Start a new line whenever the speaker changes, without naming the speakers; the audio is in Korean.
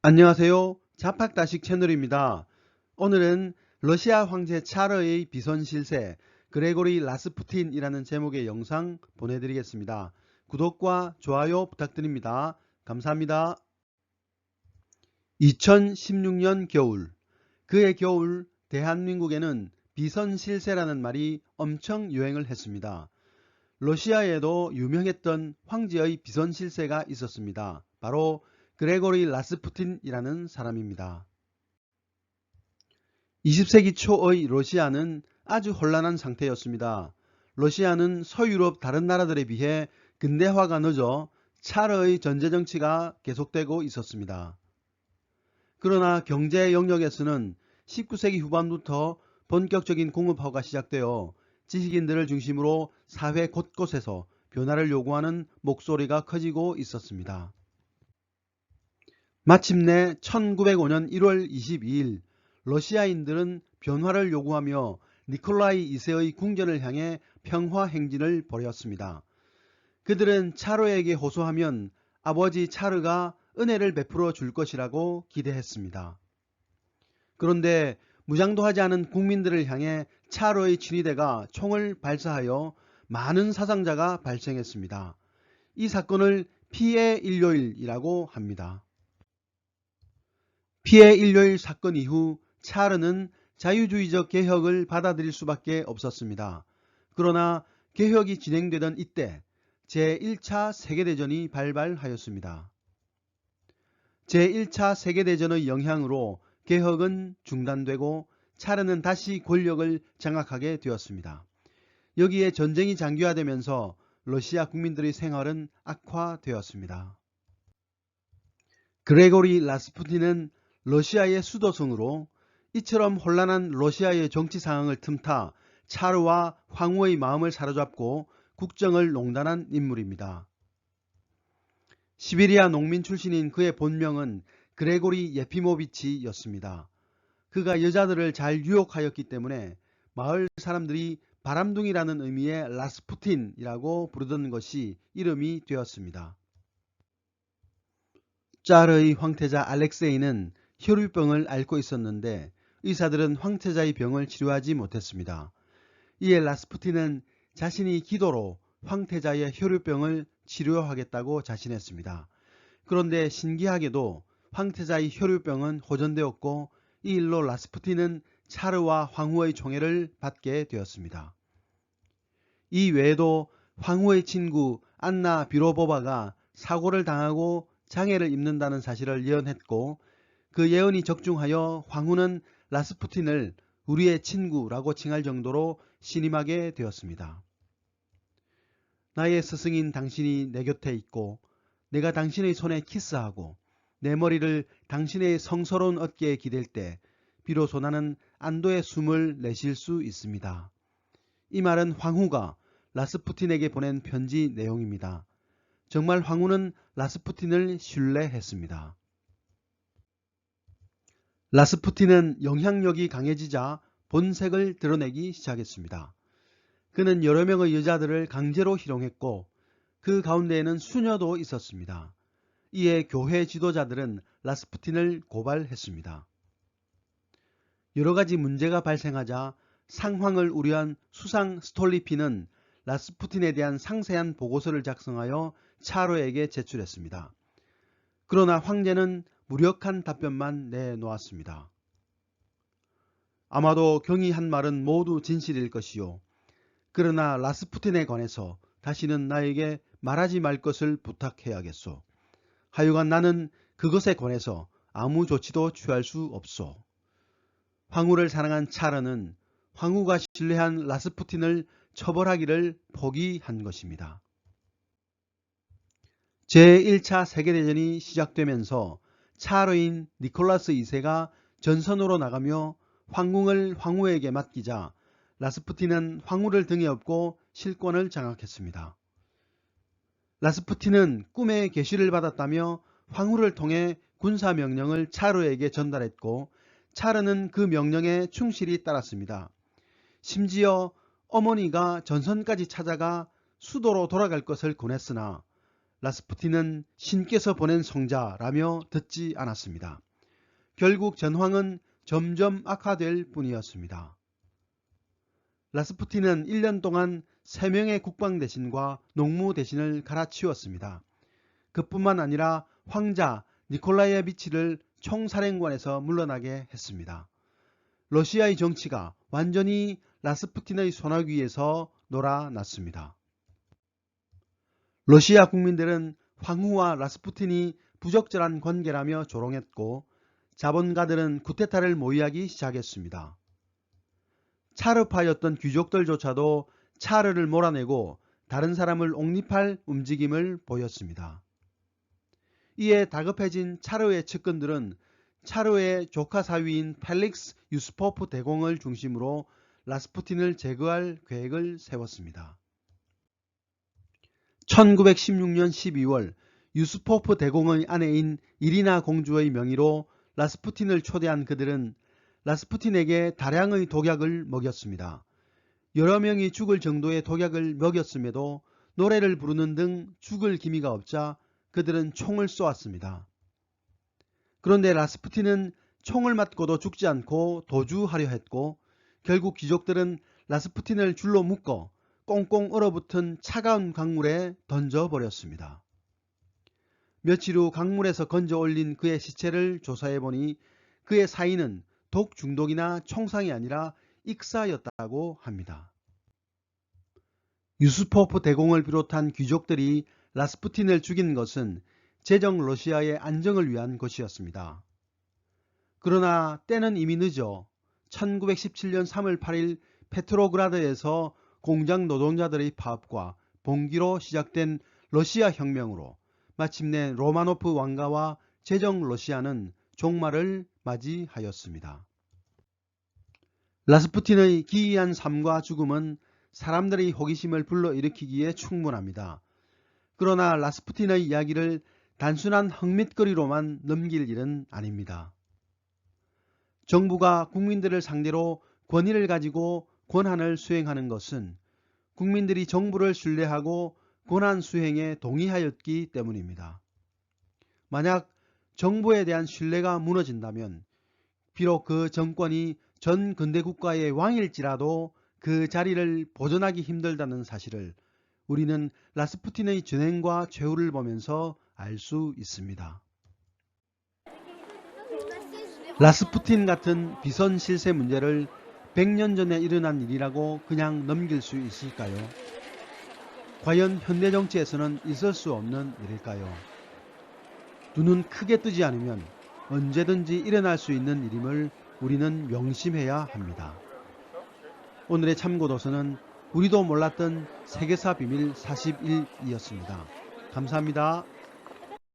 안녕하세요. 자팍다식 채널입니다. 오늘은 러시아 황제 차르의 비선실세 그레고리 라스푸틴이라는 제목의 영상 보내드리겠습니다. 구독과 좋아요 부탁드립니다. 감사합니다. 2016년 겨울, 그해 겨울 대한민국에는 비선실세라는 말이 엄청 유행을 했습니다. 러시아에도 유명했던 황제의 비선실세가 있었습니다. 바로 그레고리 라스푸틴이라는 사람입니다. 20세기 초의 러시아는 아주 혼란한 상태였습니다. 러시아는 서유럽 다른 나라들에 비해 근대화가 늦어 차르의 전제정치가 계속되고 있었습니다. 그러나 경제 영역에서는 19세기 후반부터 본격적인 공업화가 시작되어 지식인들을 중심으로 사회 곳곳에서 변화를 요구하는 목소리가 커지고 있었습니다. 마침내 1905년 1월 22일 러시아인들은 변화를 요구하며 니콜라이 2세의 궁전을 향해 평화 행진을 벌였습니다. 그들은 차르에게 호소하면 아버지 차르가 은혜를 베풀어 줄 것이라고 기대했습니다. 그런데 무장도 하지 않은 국민들을 향해 차르의 친위대가 총을 발사하여 많은 사상자가 발생했습니다. 이 사건을 피해 일요일이라고 합니다. 피해 일요일 사건 이후 차르는 자유주의적 개혁을 받아들일 수밖에 없었습니다. 그러나 개혁이 진행되던 이때 제1차 세계대전이 발발하였습니다. 제1차 세계대전의 영향으로 개혁은 중단되고 차르는 다시 권력을 장악하게 되었습니다. 여기에 전쟁이 장기화되면서 러시아 국민들의 생활은 악화되었습니다. 그레고리 라스푸틴은 러시아의 수도승으로 이처럼 혼란한 러시아의 정치 상황을 틈타 차르와 황후의 마음을 사로잡고 국정을 농단한 인물입니다. 시베리아 농민 출신인 그의 본명은 그레고리 예피모비치였습니다. 그가 여자들을 잘 유혹하였기 때문에 마을 사람들이 바람둥이라는 의미의 라스푸틴이라고 부르던 것이 이름이 되었습니다. 짜르의 황태자 알렉세이는 혈유병을 앓고 있었는데 의사들은 황태자의 병을 치료하지 못했습니다. 이에 라스푸틴은 자신이 기도로 황태자의 혈유병을 치료하겠다고 자신했습니다. 그런데 신기하게도 황태자의 혈유병은 호전되었고 이 일로 라스푸틴은 차르와 황후의 총애를 받게 되었습니다. 이 외에도 황후의 친구 안나 비로보바가 사고를 당하고 장애를 입는다는 사실을 예언했고 그 예언이 적중하여 황후는 라스푸틴을 우리의 친구라고 칭할 정도로 신임하게 되었습니다. 나의 스승인 당신이 내 곁에 있고 내가 당신의 손에 키스하고 내 머리를 당신의 성스러운 어깨에 기댈 때 비로소 나는 안도의 숨을 내쉴 수 있습니다. 이 말은 황후가 라스푸틴에게 보낸 편지 내용입니다. 정말 황후는 라스푸틴을 신뢰했습니다. 라스푸틴은 영향력이 강해지자 본색을 드러내기 시작했습니다. 그는 여러 명의 여자들을 강제로 희롱했고 그 가운데에는 수녀도 있었습니다. 이에 교회 지도자들은 라스푸틴을 고발했습니다. 여러 가지 문제가 발생하자 상황을 우려한 수상 스톨리피는 라스푸틴에 대한 상세한 보고서를 작성하여 차르에게 제출했습니다. 그러나 황제는 무력한 답변만 내놓았습니다. 아마도 경이 한 말은 모두 진실일 것이요. 그러나 라스푸틴에 관해서 다시는 나에게 말하지 말 것을 부탁해야겠소. 하여간 나는 그것에 관해서 아무 조치도 취할 수 없소. 황후를 사랑한 차르는 황후가 신뢰한 라스푸틴을 처벌하기를 포기한 것입니다. 제1차 세계대전이 시작되면서 차르인 니콜라스 2세가 전선으로 나가며 황궁을 황후에게 맡기자 라스푸틴은 황후를 등에 업고 실권을 장악했습니다. 라스푸틴은 꿈의 계시를 받았다며 황후를 통해 군사명령을 차르에게 전달했고 차르는 그 명령에 충실히 따랐습니다. 심지어 어머니가 전선까지 찾아가 수도로 돌아갈 것을 권했으나 라스푸틴은 신께서 보낸 성자라며 듣지 않았습니다. 결국 전황은 점점 악화될 뿐이었습니다. 라스푸틴은 1년 동안 3명의 국방 대신과 농무 대신을 갈아치웠습니다. 그뿐만 아니라 황자 니콜라예비치를 총사령관에서 물러나게 했습니다. 러시아의 정치가 완전히 라스푸틴의 손아귀 위에서 놀아났습니다. 러시아 국민들은 황후와 라스푸틴이 부적절한 관계라며 조롱했고 자본가들은 쿠데타를 모의하기 시작했습니다. 차르파였던 귀족들조차도 차르를 몰아내고 다른 사람을 옹립할 움직임을 보였습니다. 이에 다급해진 차르의 측근들은 차르의 조카 사위인 펠릭스 유스포프 대공을 중심으로 라스푸틴을 제거할 계획을 세웠습니다. 1916년 12월 유스포프 대공의 아내인 이리나 공주의 명의로 라스푸틴을 초대한 그들은 라스푸틴에게 다량의 독약을 먹였습니다. 여러 명이 죽을 정도의 독약을 먹였음에도 노래를 부르는 등 죽을 기미가 없자 그들은 총을 쏘았습니다. 그런데 라스푸틴은 총을 맞고도 죽지 않고 도주하려 했고 결국 귀족들은 라스푸틴을 줄로 묶어 꽁꽁 얼어붙은 차가운 강물에 던져버렸습니다. 며칠 후 강물에서 건져 올린 그의 시체를 조사해보니 그의 사인은 독 중독이나 총상이 아니라 익사였다고 합니다. 유스포프 대공을 비롯한 귀족들이 라스푸틴을 죽인 것은 제정 러시아의 안정을 위한 것이었습니다. 그러나 때는 이미 늦어 1917년 3월 8일 페트로그라드에서 공장 노동자들의 파업과 봉기로 시작된 러시아 혁명으로 마침내 로마노프 왕가와 제정 러시아는 종말을 맞이하였습니다. 라스푸틴의 기이한 삶과 죽음은 사람들의 호기심을 불러일으키기에 충분합니다. 그러나 라스푸틴의 이야기를 단순한 흥밋거리로만 넘길 일은 아닙니다. 정부가 국민들을 상대로 권위를 가지고 권한을 수행하는 것은 국민들이 정부를 신뢰하고 권한 수행에 동의하였기 때문입니다. 만약 정부에 대한 신뢰가 무너진다면 비록 그 정권이 전 근대 국가의 왕일지라도 그 자리를 보존하기 힘들다는 사실을 우리는 라스푸틴의 전행과 최후를 보면서 알 수 있습니다. 라스푸틴 같은 비선 실세 문제를 100년 전에 일어난 일이라고 그냥 넘길 수 있을까요? 과연 현대 정치에서는 있을 수 없는 일일까요? 눈은 크게 뜨지 않으면 언제든지 일어날 수 있는 일임을 우리는 명심해야 합니다. 오늘의 참고도서는 우리도 몰랐던 세계사 비밀 41이었습니다. 감사합니다.